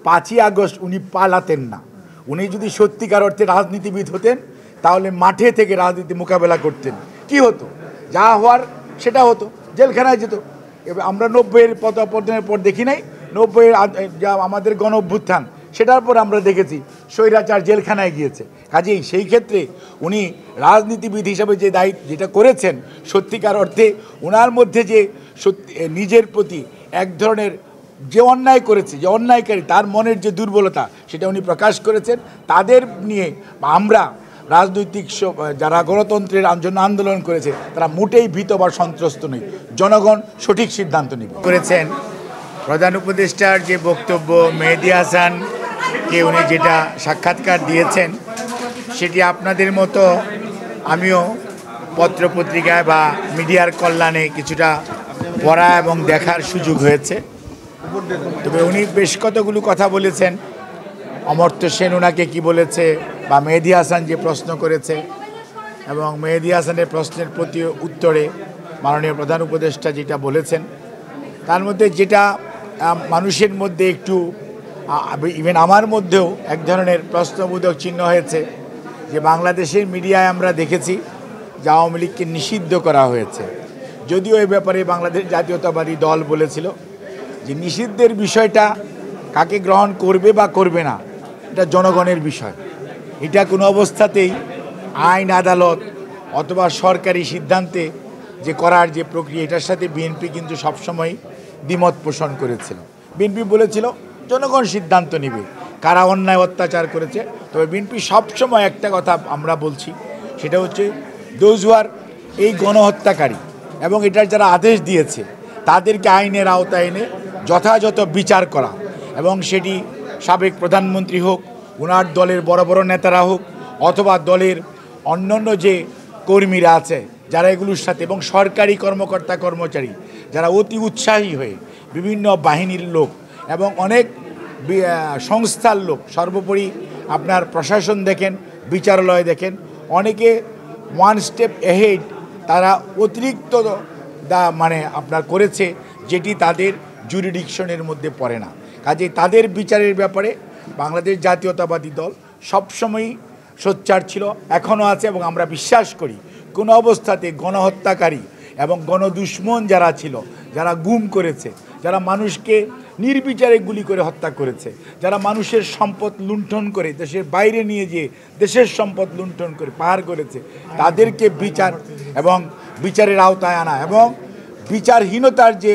5ই August উনি পালাতেন না। উনি যদি সত্যিকার অর্থে রাজনীতিবিদ হতেন তাহলে মাঠে থেকে রাজনীতি মোকাবেলা করতেন। কি হতো? যা হওয়ার সেটা হতো, জেলখানায় যেত। এবার আমরা 90-এর পতনের পর দেখি নাই, 90-এর যা আমাদের গণ অভ্যুত্থান সেটার পর আমরা দেখেছি স্বৈরাচার জেলখানায় গিয়েছে। কাজেই সেই ক্ষেত্রে উনি রাজনীতিবিদ হিসাবে যে দায়িত্ব যেটা করেছেন, সত্যিকার অর্থে ওনার মধ্যে যে নিজের প্রতি এক ধরনের যে অন্যায় করেছে, যে অন্যায়কারী তার মনের যে দুর্বলতা সেটা উনি প্রকাশ করেছেন। তাদের নিয়ে আমরা রাজনৈতিক যারা গণতন্ত্রের জন্য আন্দোলন করেছে তারা মোটেই ভীত বা সন্ত্রস্ত নই। জনগণ সঠিক সিদ্ধান্ত নেবে করেছেন। প্রধান উপদেষ্টার যে বক্তব্য, মেহেদী হাসানকে উনি যেটা সাক্ষাৎকার দিয়েছেন সেটি আপনাদের মতো আমিও পত্রপত্রিকায় বা মিডিয়ার কল্যাণে কিছুটা পড়া এবং দেখার সুযোগ হয়েছে। তবে উনি বেশ কতগুলো কথা বলেছেন। অমর্ত্য সেন ওনাকে কী বলেছে, বা মেহেদী হাসান যে প্রশ্ন করেছে, এবং মেহেদী হাসানের প্রশ্নের প্রতি উত্তরে মাননীয় প্রধান উপদেষ্টা যেটা বলেছেন, তার মধ্যে যেটা মানুষের মধ্যে একটু, ইভেন আমার মধ্যেও এক ধরনের প্রশ্নবোধক চিহ্ন হয়েছে যে বাংলাদেশের মিডিয়ায় আমরা দেখেছি যে আওয়ামী লীগকে নিষিদ্ধ করা হয়েছে। যদিও এই ব্যাপারে বাংলাদেশ জাতীয়তাবাদী দল বলেছিল যে নিষিদ্ধের বিষয়টা কাকে গ্রহণ করবে বা করবে না এটা জনগণের বিষয়। এটা কোনো অবস্থাতেই আইন আদালত অথবা সরকারি সিদ্ধান্তে যে করার যে প্রক্রিয়া, এটার সাথে বিএনপি কিন্তু সবসময় দ্বিমত পোষণ করেছিল। বিএনপি বলেছিল জনগণ সিদ্ধান্ত নেবে কারা অন্যায় অত্যাচার করেছে। তবে বিএনপি সবসময় একটা কথা আমরা বলছি, সেটা হচ্ছে দোজ হু আর এই গণহত্যাকারী এবং এটার যারা আদেশ দিয়েছে তাদেরকে আইনের আওতায় এনে যথাযথ বিচার করা, এবং সেটি সাবেক প্রধানমন্ত্রী হোক, ওনার দলের বড় বড় নেতারা হোক, অথবা দলের অন্যান্য যে কর্মীরা আছে যারা এগুলোর সাথে, এবং সরকারি কর্মকর্তা কর্মচারী যারা অতি উৎসাহী হয়ে বিভিন্ন বাহিনীর লোক এবং অনেক সংস্থার লোক, সর্বোপরি আপনার প্রশাসন দেখেন, বিচারালয় দেখেন, অনেকে ওয়ান স্টেপ এহেড তারা অতিরিক্ত মানে আপনার করেছে যেটি তাদের জুরিডিকশনের মধ্যে পড়ে না। কাজে তাদের বিচারের ব্যাপারে বাংলাদেশ জাতীয়তাবাদী দল সবসময়ই সোচ্চার ছিল, এখনও আছে, এবং আমরা বিশ্বাস করি কোনো অবস্থাতে গণহত্যাকারী এবং গণদুশ্মন যারা ছিল, যারা গুম করেছে, যারা মানুষকে নির্বিচারে গুলি করে হত্যা করেছে, যারা মানুষের সম্পদ লুণ্ঠন করে দেশের বাইরে নিয়ে যেয়ে দেশের সম্পদ লুণ্ঠন করে পাহাড় করেছে, তাদেরকে বিচার এবং বিচারের আওতায় আনা, এবং বিচারহীনতার যে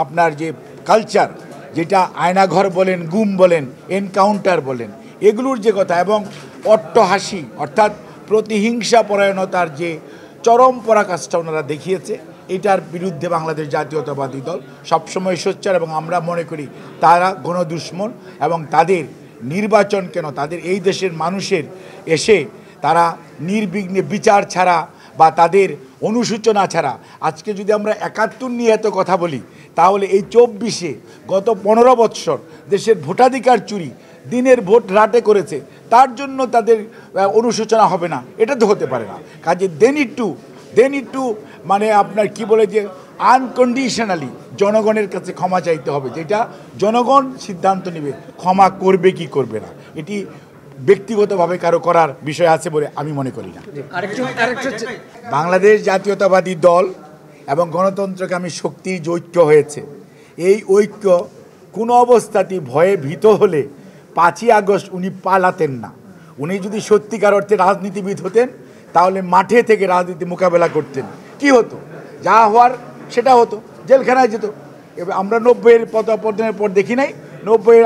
আপনার যে কালচার, যেটা আয়নাঘর বলেন, গুম বলেন, এনকাউন্টার বলেন, এগুলোর যে কথা, এবং অট্টহাসি অর্থাৎ প্রতিহিংসা পরায়ণতার যে চরম পরাকাষ্ঠা ওনারা দেখিয়েছে, এটার বিরুদ্ধে বাংলাদেশ জাতীয়তাবাদী দল সবসময় সোচ্চার। এবং আমরা মনে করি তারা গণদুশ্মন, এবং তাদের নির্বাচন কেন, তাদের এই দেশের মানুষের এসে তারা নির্বিঘ্নে বিচার ছাড়া বা তাদের অনুসূচনা ছাড়া, আজকে যদি আমরা 71 নিয়ে এত কথা বলি, তাহলে এই 24-এ গত 15 বৎসর দেশের ভোটাধিকার চুরি, দিনের ভোট রাতে করেছে, তার জন্য তাদের অনুশোচনা হবে না, এটা তো হতে পারে না। কাজে দে নিড টু মানে আপনার কি বলে যে আনকন্ডিশনালি জনগণের কাছে ক্ষমা চাইতে হবে, যেটা জনগণ সিদ্ধান্ত নেবে ক্ষমা করবে কি করবে না। এটি ব্যক্তিগতভাবে কারো করার বিষয় আছে বলে আমি মনে করি না। বাংলাদেশ জাতীয়তাবাদী দল এবং গণতন্ত্রকামী শক্তির যে ঐক্য হয়েছে, এই ঐক্য কোনো অবস্থাতেই ভয়ে ভীত হলে 5ই আগস্ট উনি পালাতেন না। উনি যদি সত্যিকার অর্থে রাজনীতিবিদ হতেন তাহলে মাঠে থেকে রাজনীতি মোকাবেলা করতেন। কি হতো? যা হওয়ার সেটা হতো, জেলখানায় যেত। এবার আমরা 90-এর পতনের পর দেখি নাই, 90-এর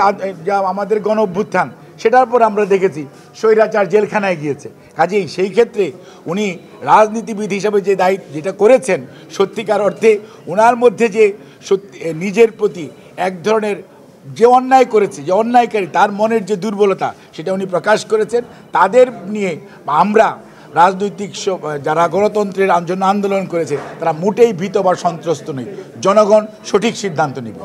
যা আমাদের গণ অভ্যুত্থান সেটার পর আমরা দেখেছি স্বৈরাচার জেলখানায় গিয়েছে। কাজেই সেই ক্ষেত্রে উনি রাজনীতিবিদ হিসাবে যে দায়িত্ব যেটা করেছেন, সত্যিকার অর্থে ওনার মধ্যে যে নিজের প্রতি এক ধরনের যে অন্যায় করেছে, যে অন্যায়কারী তার মনের যে দুর্বলতা সেটা উনি প্রকাশ করেছেন। তাদের নিয়ে আমরা রাজনৈতিক যারা গণতন্ত্রের জন্য আন্দোলন করেছে তারা মোটেই ভীত বা সন্ত্রস্ত নই। জনগণ সঠিক সিদ্ধান্ত নেবে।